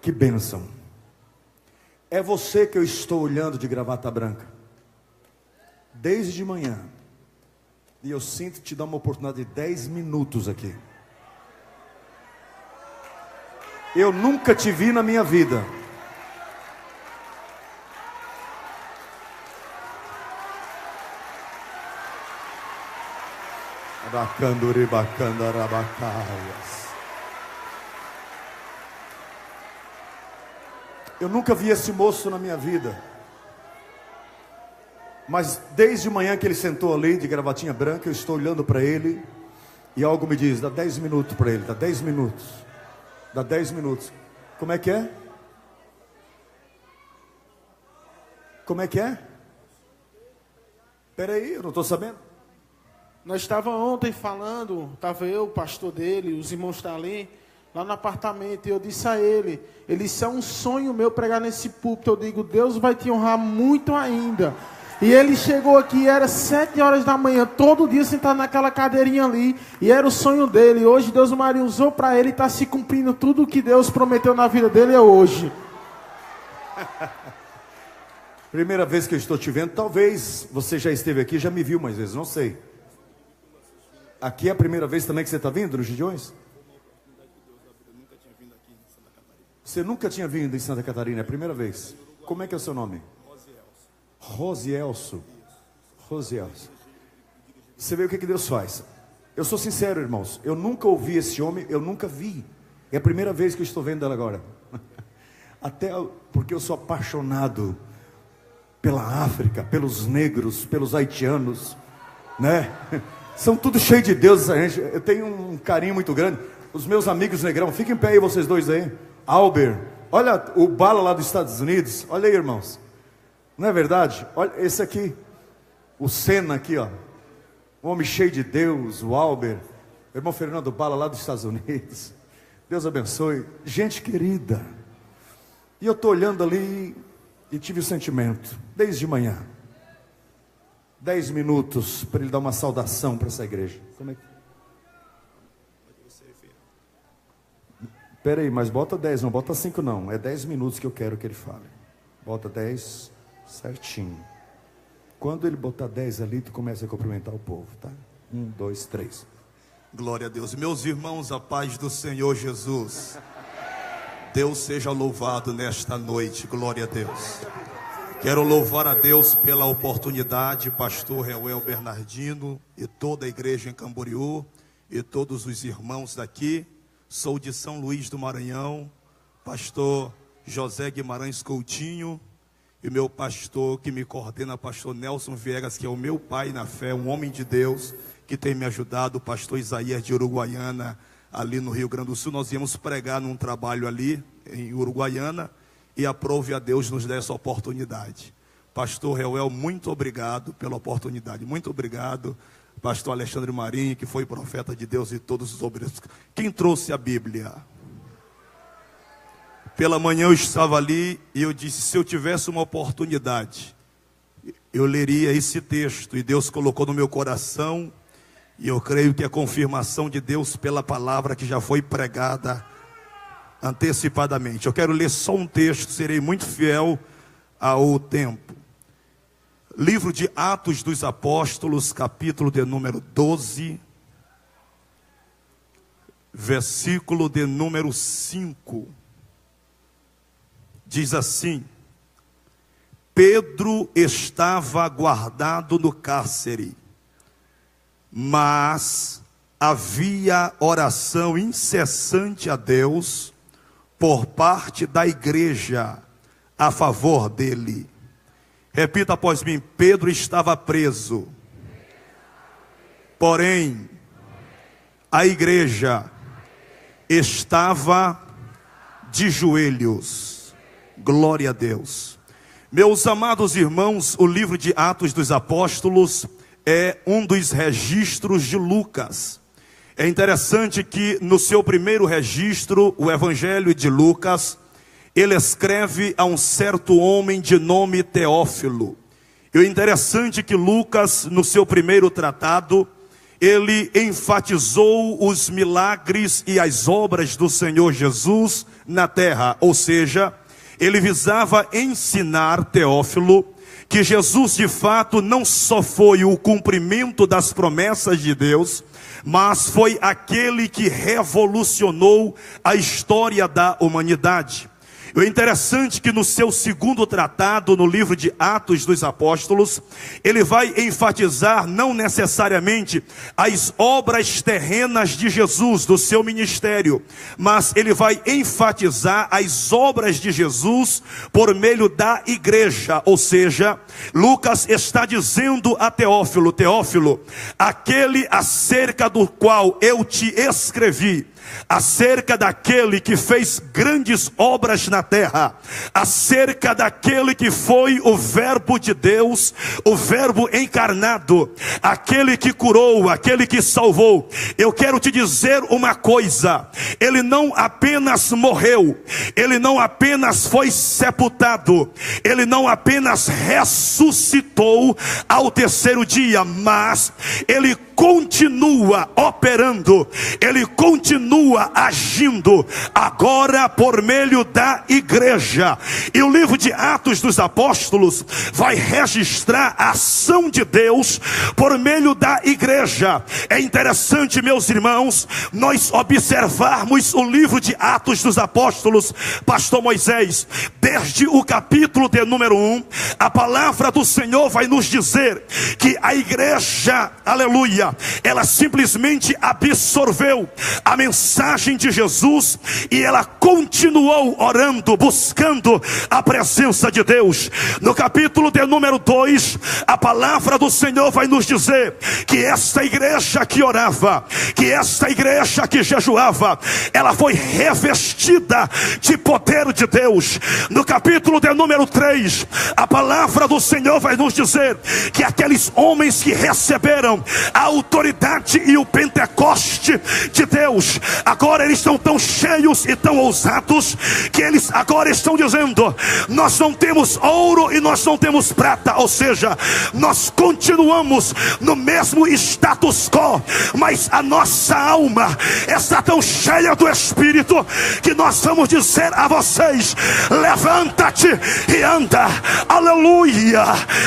Que bênção. É você que eu estou olhando de gravata branca desde de manhã. E eu sinto te dar uma oportunidade de 10 minutos aqui. Eu nunca te vi na minha vida. Eu nunca vi esse moço na minha vida. Mas desde manhã que ele sentou ali de gravatinha branca, eu estou olhando para ele e algo me diz, dá 10 minutos para ele, dá 10 minutos. Dá 10 minutos. Como é que é? Como é que é? Espera aí, eu não estou sabendo. Nós estávamos ontem falando, estava eu, o pastor dele, os irmãos estão ali, lá no apartamento, e eu disse a ele, isso é um sonho meu pregar nesse púlpito. Eu digo, Deus vai te honrar muito ainda. E ele chegou aqui, era 7 horas da manhã, todo dia sentado naquela cadeirinha ali, e era o sonho dele. Hoje Deus Maria usou para ele, está se cumprindo tudo o que Deus prometeu na vida dele é hoje. Primeira vez que eu estou te vendo, talvez você já esteve aqui, já me viu mais vezes, não sei. Aqui é a primeira vez também que você está vindo nos Gideões? Você nunca tinha vindo em Santa Catarina, é a primeira vez. Como é que é o seu nome? Rosielso. Rosielso. Você vê o que Deus faz. Eu sou sincero, irmãos. Eu nunca ouvi esse homem, eu nunca vi. É a primeira vez que eu estou vendo ela agora. Até porque eu sou apaixonado pela África, pelos negros, pelos haitianos, né? São tudo cheio de Deus. Eu tenho um carinho muito grande. Os meus amigos negrão, fiquem em pé aí vocês dois aí. Albert, olha o Bala lá dos Estados Unidos. Olha aí, irmãos. Não é verdade? Olha esse aqui, o Senna aqui, ó, um homem cheio de Deus, o Albert, o irmão Fernando Bala lá dos Estados Unidos. Deus abençoe, gente querida. E eu estou olhando ali e tive o sentimento, desde manhã, 10 minutos para ele dar uma saudação para essa igreja. Como é que... Espera aí, mas bota 10, não bota 5 não, é 10 minutos que eu quero que ele fale. Bota 10 certinho. Quando ele botar 10 ali, tu começa a cumprimentar o povo, tá? 1, 2, 3. Glória a Deus. Meus irmãos, a paz do Senhor Jesus. Deus seja louvado nesta noite. Glória a Deus. Quero louvar a Deus pela oportunidade, pastor Reuel Bernardino e toda a igreja em Camboriú e todos os irmãos daqui. Sou de São Luís do Maranhão, pastor José Guimarães Coutinho. E o meu pastor que me coordena, pastor Nelson Viegas, que é o meu pai na fé, um homem de Deus, que tem me ajudado, o pastor Isaías de Uruguaiana, ali no Rio Grande do Sul. Nós íamos pregar num trabalho ali, em Uruguaiana, e aprove a Deus nos dar essa oportunidade. Pastor Reuel, muito obrigado pela oportunidade, muito obrigado. Pastor Alexandre Marinho, que foi profeta de Deus, e todos os obreiros. Quem trouxe a Bíblia? Pela manhã eu estava ali e eu disse, se eu tivesse uma oportunidade, eu leria esse texto. E Deus colocou no meu coração, e eu creio que é confirmação de Deus pela palavra que já foi pregada antecipadamente. Eu quero ler só um texto, serei muito fiel ao tempo. Livro de Atos dos Apóstolos, capítulo de número 12, versículo de número 5. Diz assim: Pedro estava guardado no cárcere, mas havia oração incessante a Deus por parte da igreja a favor dele. Repita após mim: Pedro estava preso, porém a igreja estava de joelhos. Glória a Deus. Meus amados irmãos, o livro de Atos dos Apóstolos é um dos registros de Lucas. É interessante que no seu primeiro registro, o Evangelho de Lucas, ele escreve a um certo homem de nome Teófilo. E o interessante é que Lucas, no seu primeiro tratado, ele enfatizou os milagres e as obras do Senhor Jesus na terra. Ou seja, ele visava ensinar Teófilo que Jesus de fato não só foi o cumprimento das promessas de Deus, mas foi aquele que revolucionou a história da humanidade. O interessante que no seu segundo tratado, no livro de Atos dos Apóstolos, ele vai enfatizar não necessariamente as obras terrenas de Jesus, do seu ministério, mas ele vai enfatizar as obras de Jesus por meio da igreja. Ou seja, Lucas está dizendo a Teófilo: Teófilo, aquele acerca do qual eu te escrevi, acerca daquele que fez grandes obras na terra, acerca daquele que foi o verbo de Deus, o verbo encarnado, aquele que curou, aquele que salvou. Eu quero te dizer uma coisa: ele não apenas morreu, ele não apenas foi sepultado, ele não apenas ressuscitou ao terceiro dia, mas ele continua operando, ele continua agindo agora por meio da igreja. E o livro de Atos dos Apóstolos vai registrar a ação de Deus por meio da igreja. É interessante, meus irmãos, nós observarmos o livro de Atos dos Apóstolos, pastor Moisés, desde o capítulo de número 1, a palavra do Senhor vai nos dizer que a igreja, aleluia, ela simplesmente absorveu a mensagem de Jesus e ela continuou orando, buscando a presença de Deus. No capítulo de número 2, a palavra do Senhor vai nos dizer que esta igreja que orava, que esta igreja que jejuava, ela foi revestida de poder de Deus. No capítulo de número 3, a palavra do Senhor vai nos dizer que aqueles homens que receberam a autoridade e o Pentecoste de Deus, agora eles estão tão cheios e tão ousados que eles agora estão dizendo: nós não temos ouro e nós não temos prata, ou seja, nós continuamos no mesmo status quo, mas a nossa alma está tão cheia do Espírito que nós vamos dizer a vocês: levanta-te e anda, aleluia.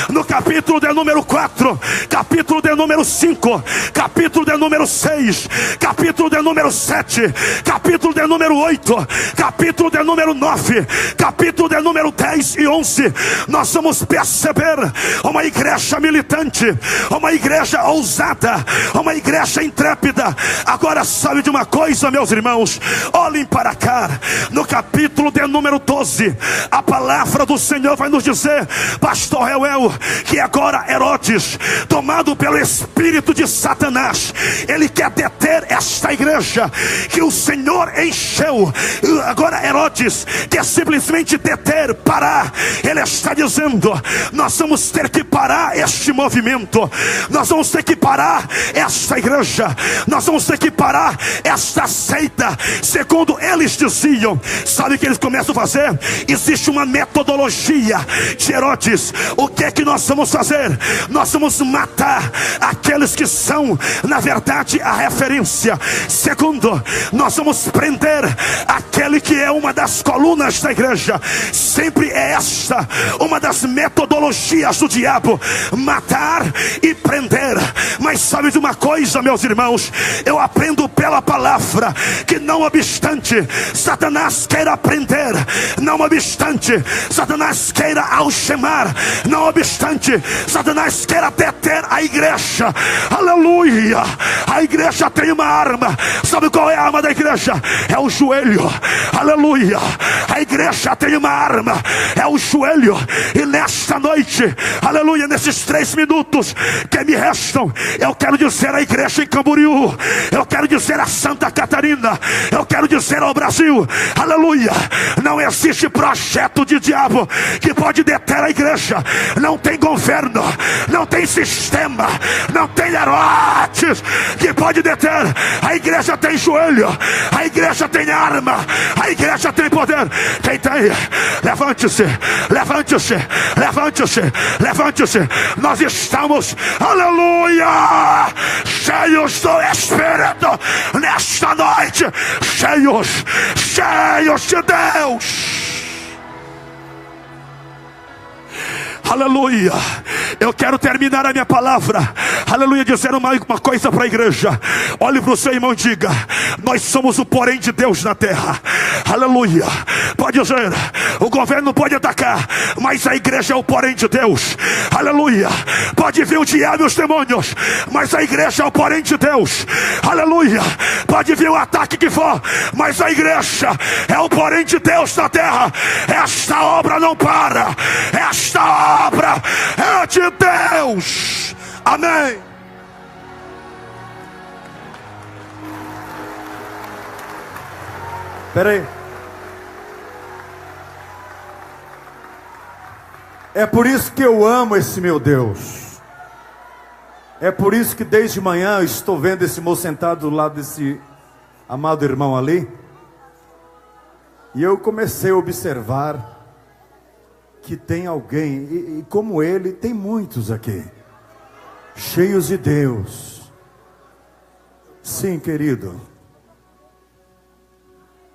No capítulo de número 4, capítulo de número 5, capítulo de número 6, capítulo de número 7, capítulo de número 8, capítulo de número 9, capítulo de número 10 e 11, nós vamos perceber uma igreja militante, uma igreja ousada, uma igreja intrépida. Agora, sabe de uma coisa, meus irmãos? Olhem para cá. No capítulo de número 12, a palavra do Senhor vai nos dizer, pastor Reuel, que agora Herodes, tomado pelo espírito de Satanás, ele quer deter esta igreja que o Senhor encheu. Agora Herodes quer simplesmente deter, parar. Ele está dizendo: nós vamos ter que parar este movimento, nós vamos ter que parar esta igreja, nós vamos ter que parar esta seita. Segundo eles diziam, sabe o que eles começam a fazer? Existe uma metodologia de Herodes. O que é que nós vamos fazer? Nós vamos matar aqueles que são, na verdade, a referência. Segundo, nós vamos prender aquele que é uma das colunas da igreja. Sempre é esta uma das metodologias do diabo: matar e prender. Mas sabe de uma coisa, meus irmãos? Eu aprendo pela palavra que não obstante Satanás queira prender, não obstante Satanás queira algemar, não obstante Satanás queira deter a igreja, aleluia, a igreja tem uma arma. Sabe qual é a arma da igreja? É o joelho, aleluia. A igreja tem uma arma, é o joelho. E nesta noite, aleluia, nesses 3 minutos que me restam, eu quero dizer à igreja em Camboriú, eu quero dizer a Santa Catarina, eu quero dizer ao Brasil, aleluia, não existe projeto de diabo que pode deter a igreja. Não tem governo, não tem sistema, não tem Herodes que pode deter. A igreja tem joelho, a igreja tem arma, a igreja tem poder. Quem tem? Levante-se, levante-se, levante-se, levante-se. Nós estamos, aleluia, cheios do Espírito nesta noite, cheios de Deus. Aleluia. Eu quero terminar a minha palavra, aleluia, dizendo uma coisa para a igreja. Olhe para o seu irmão e diga: nós somos o porém de Deus na terra. Aleluia. Pode dizer, o governo pode atacar, mas a igreja é o porém de Deus. Aleluia. Pode vir o diabo e os demônios, mas a igreja é o porém de Deus. Aleluia. Pode vir o ataque que for, mas a igreja é o porém de Deus na terra. Esta obra não para, esta obra é de Deus. Amém. Espera aí. É por isso que eu amo esse meu Deus. É por isso que desde manhã eu estou vendo esse moço sentado do lado desse amado irmão ali. E eu comecei a observar que tem alguém, e como ele, tem muitos aqui, cheios de Deus. Sim, querido.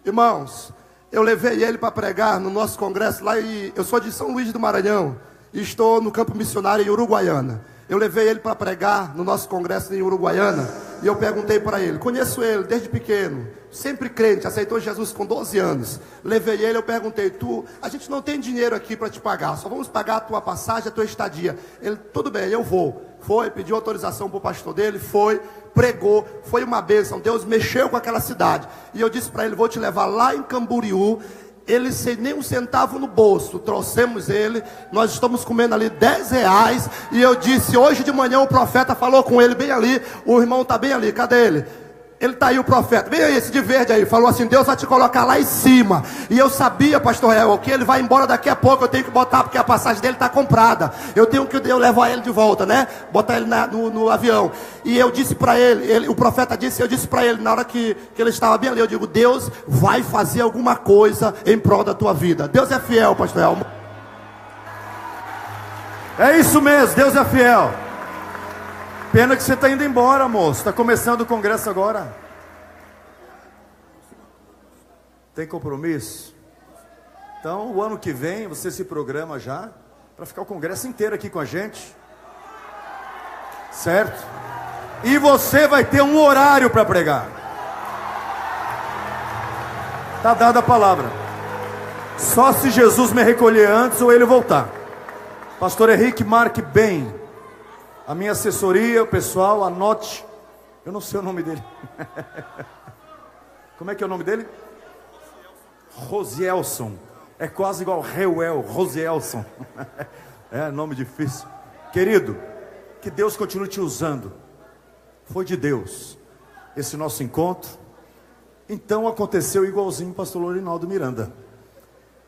Irmãos, eu levei ele para pregar no nosso congresso lá e eu sou de São Luís do Maranhão e estou no campo missionário em Uruguaiana. Eu levei ele para pregar no nosso congresso em Uruguaiana e eu perguntei para ele, conheço ele desde pequeno, sempre crente, aceitou Jesus com 12 anos. Levei ele, eu perguntei, a gente não tem dinheiro aqui para te pagar, só vamos pagar a tua passagem, a tua estadia. Ele, tudo bem, eu vou. Foi, pediu autorização para o pastor dele, foi, pregou, foi uma bênção. Deus mexeu com aquela cidade. E eu disse para ele, vou te levar lá em Camboriú. Ele sem nem um centavo no bolso, trouxemos ele, nós estamos comendo ali R$10, e eu disse, hoje de manhã o profeta falou com ele bem ali, o irmão está bem ali, cadê ele? Ele está aí, o profeta, vem aí, esse de verde aí, falou assim, Deus vai te colocar lá em cima. E eu sabia, pastor Real, que ele vai embora daqui a pouco, eu tenho que botar, porque a passagem dele está comprada, eu levar ele de volta, né, botar ele no avião. E eu disse para ele, o profeta disse, eu disse para ele, na hora que ele estava bem ali, eu digo, Deus vai fazer alguma coisa em prol da tua vida. Deus é fiel, pastor Real. É isso mesmo, Deus é fiel. Pena que você está indo embora, moço. Está começando o congresso agora. Tem compromisso? Então, o ano que vem, você se programa já para ficar o congresso inteiro aqui com a gente. Certo? E você vai ter um horário para pregar. Está dada a palavra. Só se Jesus me recolher antes ou ele voltar. Pastor Henrique, marque bem. A minha assessoria, o pessoal, anote. Eu não sei o nome dele. Como é que é o nome dele? Rosielson. É quase igual Reuel, Rosielson. É nome difícil. Querido, que Deus continue te usando. Foi de Deus esse nosso encontro. Então aconteceu igualzinho o pastor Lorinaldo Miranda.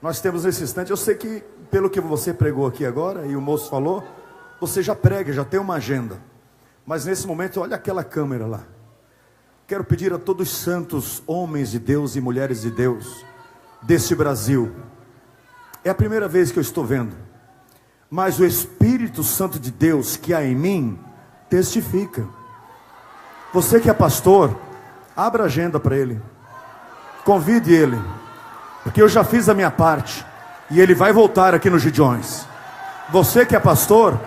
Nós temos nesse instante, eu sei que pelo que você pregou aqui agora, e o moço falou, você já prega, já tem uma agenda. Mas nesse momento, olha aquela câmera lá. Quero pedir a todos os santos, homens de Deus e mulheres de Deus, deste Brasil. É a primeira vez que eu estou vendo. Mas o Espírito Santo de Deus que há em mim, testifica. Você que é pastor, abra a agenda para ele. Convide ele. Porque eu já fiz a minha parte. E ele vai voltar aqui nos Gideões. Você que é pastor,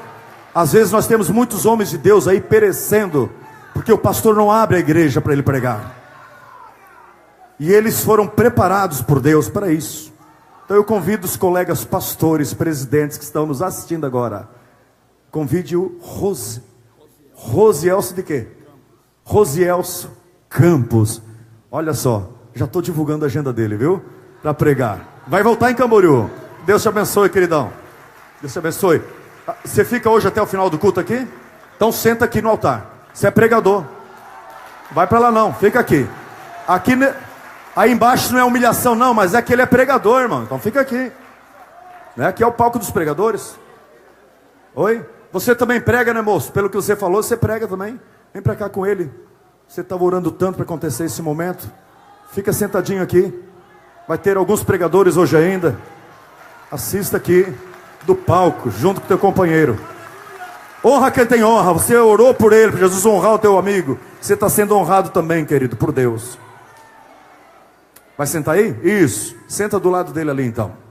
às vezes nós temos muitos homens de Deus aí perecendo, porque o pastor não abre a igreja para ele pregar. E eles foram preparados por Deus para isso. Então eu convido os colegas pastores, presidentes que estão nos assistindo agora. Convide o Rosielso de quê? Rosielso Campos. Olha só, já estou divulgando a agenda dele, viu? Para pregar. Vai voltar em Camboriú. Deus te abençoe, queridão. Deus te abençoe. Você fica hoje até o final do culto aqui? Então senta aqui no altar. Você é pregador. Vai para lá não, fica aqui. Aí embaixo não é humilhação não, mas é que ele é pregador, irmão. Então fica aqui. Né? Aqui é o palco dos pregadores. Oi? Você também prega, né, moço? Pelo que você falou, você prega também. Vem para cá com ele. Você estava orando tanto para acontecer esse momento. Fica sentadinho aqui. Vai ter alguns pregadores hoje ainda. Assista aqui do palco, junto com o teu companheiro. Honra quem tem honra. Você orou por ele, para Jesus honrar o teu amigo. Você está sendo honrado também, querido, por Deus. Vai sentar aí? Isso. Senta do lado dele ali então.